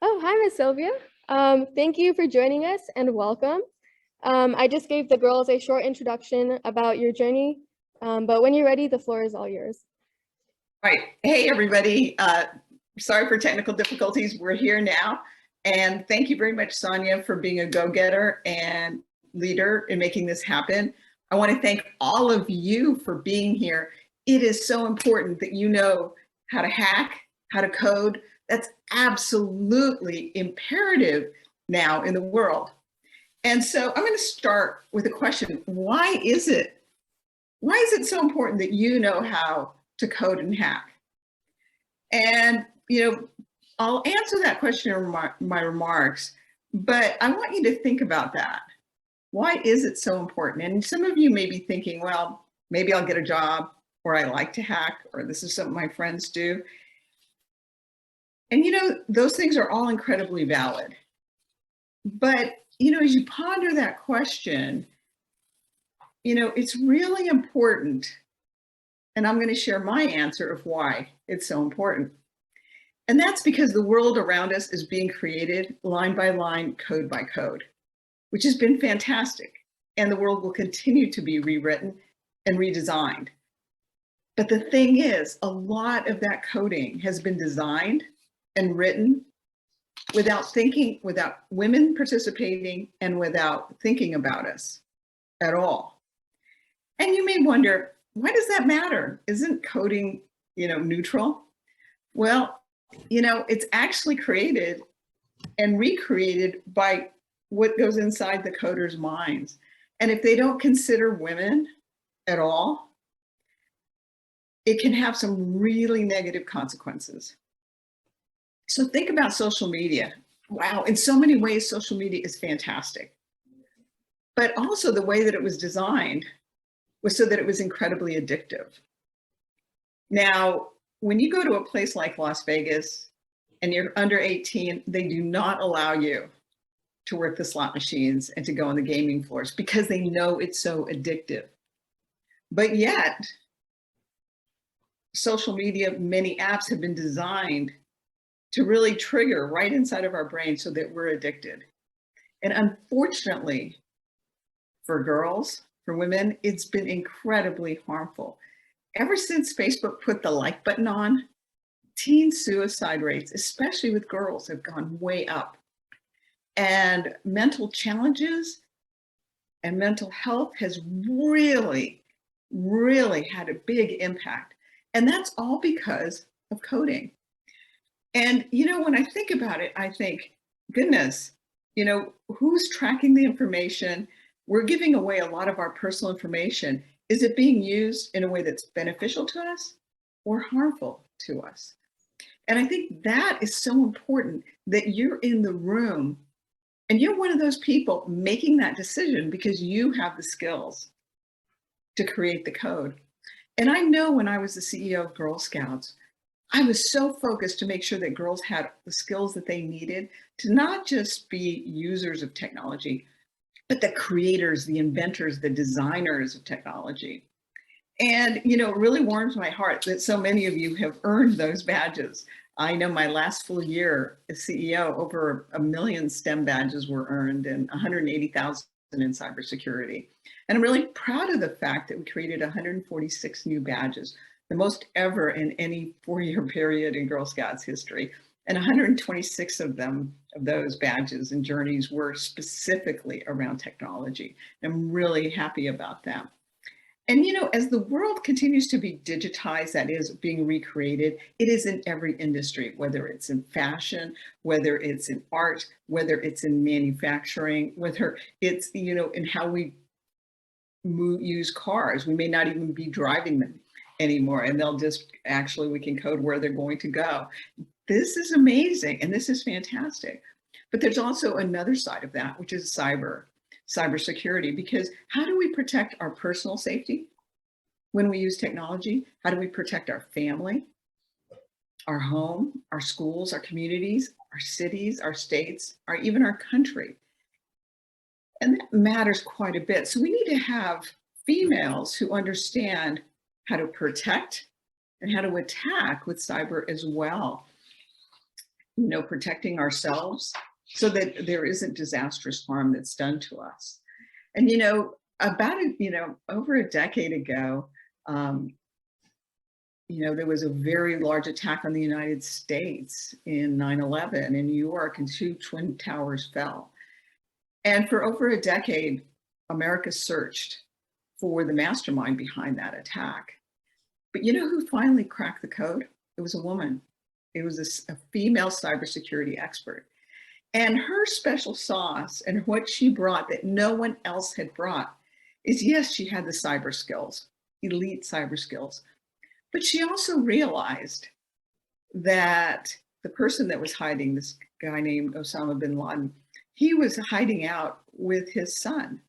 Oh, hi, Miss Sylvia. Thank you for joining us and welcome. I just gave the girls a short introduction about your journey, but when you're ready, the floor is all yours. Right. Hey, everybody. Sorry for technical difficulties. We're here now. And thank you very much, Sonia, for being a go-getter and leader in making this happen. I want to thank all of you for being here. It is so important that you know how to hack, how to code. That's absolutely imperative now in the world. And so I'm going to start with a question. Why is it so important that you know how to code and hack? And, I'll answer that question in my remarks, but I want you to think about that. Why is it so important? And some of you may be thinking, well, maybe I'll get a job, or I like to hack, or this is something my friends do. And, those things are all incredibly valid. But, as you ponder that question, it's really important. And I'm going to share my answer of why it's so important. And that's because the world around us is being created line by line, code by code, which has been fantastic. And the world will continue to be rewritten and redesigned. But the thing is, a lot of that coding has been designed and written without women participating and without thinking about us at all. And you may wonder, why does that matter? Isn't coding, neutral? Well, it's actually created and recreated by what goes inside the coders' minds. And if they don't consider women at all, it can have some really negative consequences. So think about social media. Wow, in so many ways, social media is fantastic. But also the way that it was designed was so that it was incredibly addictive. Now, when you go to a place like Las Vegas and you're under 18, they do not allow you to work the slot machines and to go on the gaming floors because they know it's so addictive. But yet, social media, many apps have been designed to really trigger right inside of our brain so that we're addicted. And unfortunately, for girls, for women, it's been incredibly harmful. Ever since Facebook put the like button on, teen suicide rates, especially with girls, have gone way up. And mental challenges and mental health has really, really had a big impact. And that's all because of coding. And, when I think about it, I think, goodness, who's tracking the information? We're giving away a lot of our personal information. Is it being used in a way that's beneficial to us or harmful to us? And I think that is so important that you're in the room and you're one of those people making that decision because you have the skills to create the code. And I know when I was the CEO of Girl Scouts, I was so focused to make sure that girls had the skills that they needed to not just be users of technology, but the creators, the inventors, the designers of technology. And, it really warms my heart that so many of you have earned those badges. I know my last full year as CEO, over 1 million STEM badges were earned and 180,000 in cybersecurity. And I'm really proud of the fact that we created 146 new badges, the most ever in any 4-year period in Girl Scouts history. And 126 of those badges and journeys were specifically around technology. I'm really happy about that. And, as the world continues to be digitized, that is being recreated, it is in every industry, whether it's in fashion, whether it's in art, whether it's in manufacturing, whether it's, in how we use cars. We may not even be driving them anymore, and we can code where they're going to go. This is amazing, and this is fantastic. But there's also another side of that, which is cybersecurity, because how do we protect our personal safety when we use technology? How do we protect our family, our home, our schools, our communities, our cities, our states, or even our country? And that matters quite a bit. So we need to have females who understand how to protect and how to attack with cyber as well. protecting ourselves so that there isn't disastrous harm that's done to us. And, over a decade ago, there was a very large attack on the United States in 9/11 in New York, and 2 twin towers fell. And for over a decade, America searched for the mastermind behind that attack. But you know who finally cracked the code? It was a woman. It was a female cybersecurity expert. And her special sauce and what she brought that no one else had brought is, yes, she had the cyber skills, elite cyber skills, but she also realized that the person that was hiding, this guy named Osama bin Laden, he was hiding out with his son,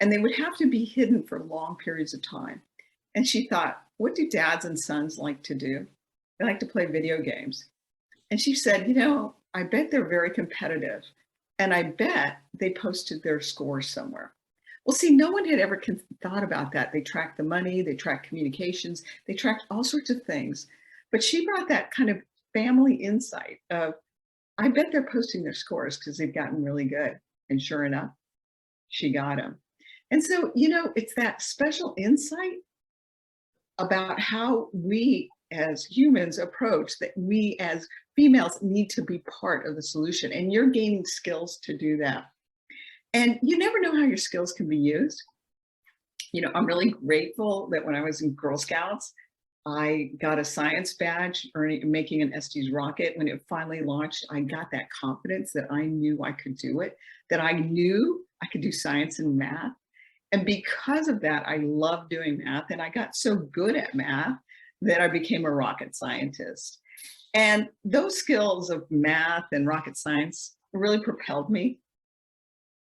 and they would have to be hidden for long periods of time. And she thought, what do dads and sons like to do? They like to play video games. And she said, I bet they're very competitive, and I bet they posted their scores somewhere. Well, see, no one had ever thought about that. They tracked the money, they tracked communications, they tracked all sorts of things. But she brought that kind of family insight of, I bet they're posting their scores because they've gotten really good. And sure enough, she got them. And so, it's that special insight about how we as humans approach that we as females need to be part of the solution. And you're gaining skills to do that. And you never know how your skills can be used. I'm really grateful that when I was in Girl Scouts, I got a science badge making an Estes rocket. When it finally launched, I got that confidence that I knew I could do it, that I knew I could do science and math. And because of that, I loved doing math, and I got so good at math that I became a rocket scientist. And those skills of math and rocket science really propelled me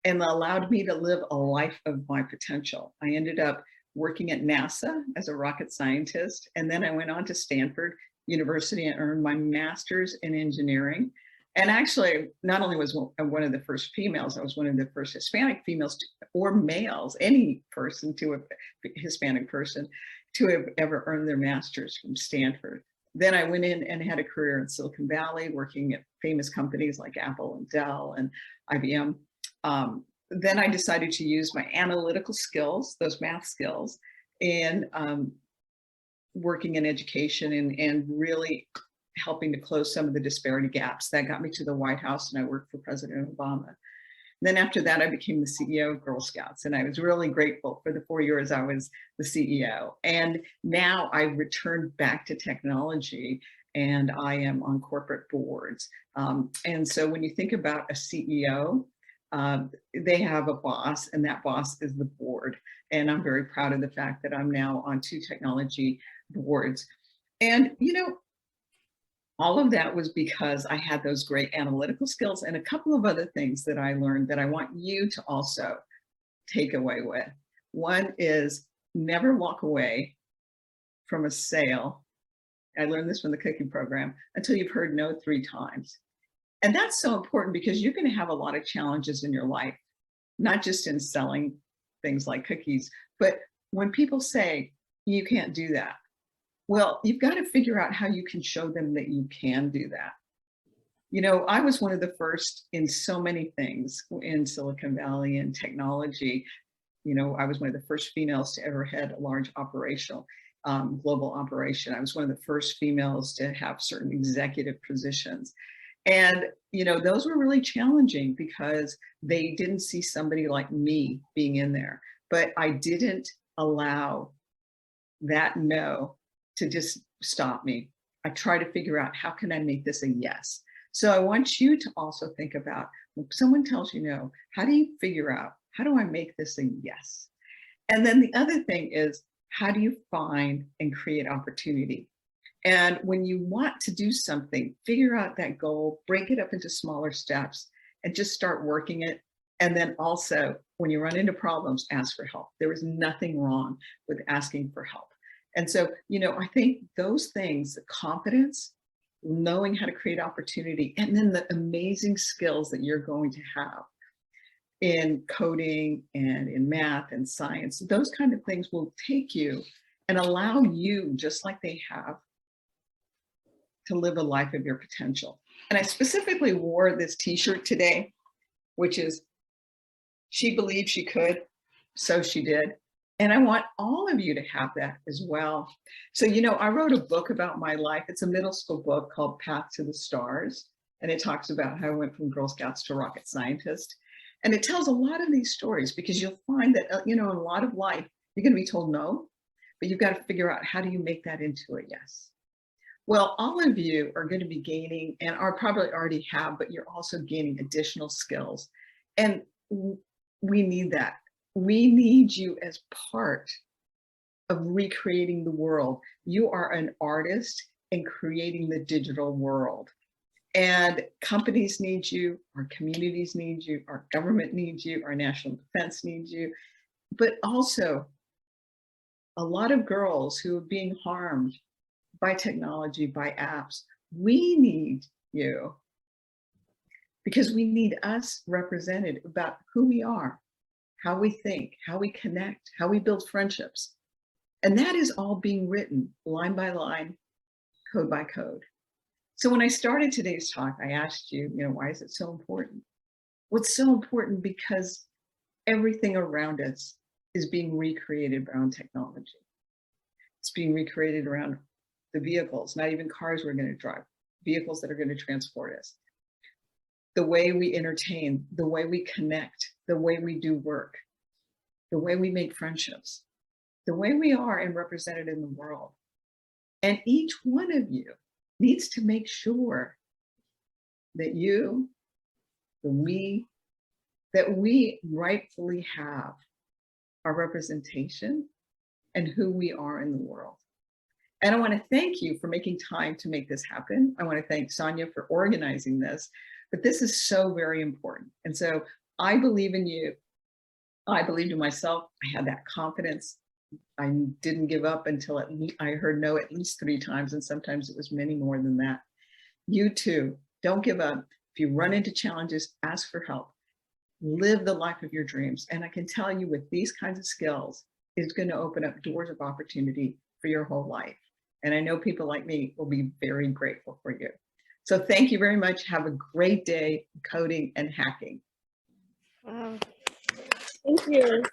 and allowed me to live a life of my potential. I ended up working at NASA as a rocket scientist, and then I went on to Stanford University and earned my master's in engineering. And actually, not only was one of the first females, I was one of the first Hispanic females or males, any person to a Hispanic person to have ever earned their master's from Stanford. Then I went in and had a career in Silicon Valley, working at famous companies like Apple and Dell and IBM. Then I decided to use my analytical skills, those math skills, in working in education and really helping to close some of the disparity gaps. That got me to the White House, and I worked for President Obama. Then after that, I became the CEO of Girl Scouts, and I was really grateful for the 4 years I was the CEO. And now I returned back to technology, and I am on corporate boards. And so when you think about a CEO, they have a boss, and that boss is the board. And I'm very proud of the fact that I'm now on 2 technology boards. And, all of that was because I had those great analytical skills and a couple of other things that I learned that I want you to also take away with. One is never walk away from a sale. I learned this from the cooking program until you've heard no 3 times. And that's so important because you're going to have a lot of challenges in your life, not just in selling things like cookies, but when people say, you can't do that, well, you've got to figure out how you can show them that you can do that. I was one of the first in so many things in Silicon Valley and technology. I was one of the first females to ever head a large operational global operation. I was one of the first females to have certain executive positions. And, those were really challenging because they didn't see somebody like me being in there. But I didn't allow that no to just stop me. I try to figure out, how can I make this a yes? So I want you to also think about, when someone tells you no, how do you figure out, how do I make this a yes? And then the other thing is, how do you find and create opportunity? And when you want to do something, figure out that goal, break it up into smaller steps, and just start working it. And then also, when you run into problems, ask for help. There is nothing wrong with asking for help. And so, I think those things, the confidence, knowing how to create opportunity, and then the amazing skills that you're going to have in coding and in math and science, those kind of things will take you and allow you, just like they have, to live a life of your potential. And I specifically wore this t-shirt today, which is, she believed she could, so she did. And I want all of you to have that as well. So, you know, I wrote a book about my life. It's a middle school book called Path to the Stars. And it talks about how I went from Girl Scouts to rocket scientist. And it tells a lot of these stories because you'll find that, you know, in a lot of life, you're going to be told no, but you've got to figure out how do you make that into a yes. Well, all of you are going to be gaining, and are probably already have, but you're also gaining additional skills. And we need that. We need you as part of recreating the world. You are an artist in creating the digital world. And companies need you, our communities need you, our government needs you, our national defense needs you, but also a lot of girls who are being harmed by technology, by apps. We need you because we need us represented about who we are, how we think, how we connect, how we build friendships. And that is all being written line by line, code by code. So when I started today's talk, I asked you, you know, why is it so important? Well, it's so important because everything around us is being recreated around technology. It's being recreated around the vehicles, not even cars we're going to drive, vehicles that are going to transport us. The way we entertain, the way we connect, the way we do work, the way we make friendships, the way we are and represented in the world. And each one of you needs to make sure that that we rightfully have our representation and who we are in the world. And I want to thank you for making time to make this happen. I want to thank Sonia for organizing this, but this is so very important. And so I believe in you. I believed in myself. I had that confidence. I didn't give up until I heard no at least 3 times, and sometimes it was many more than that. You too, don't give up. If you run into challenges, ask for help. Live the life of your dreams. And I can tell you with these kinds of skills, it's going to open up doors of opportunity for your whole life. And I know people like me will be very grateful for you. So thank you very much. Have a great day coding and hacking. Wow. Thank you.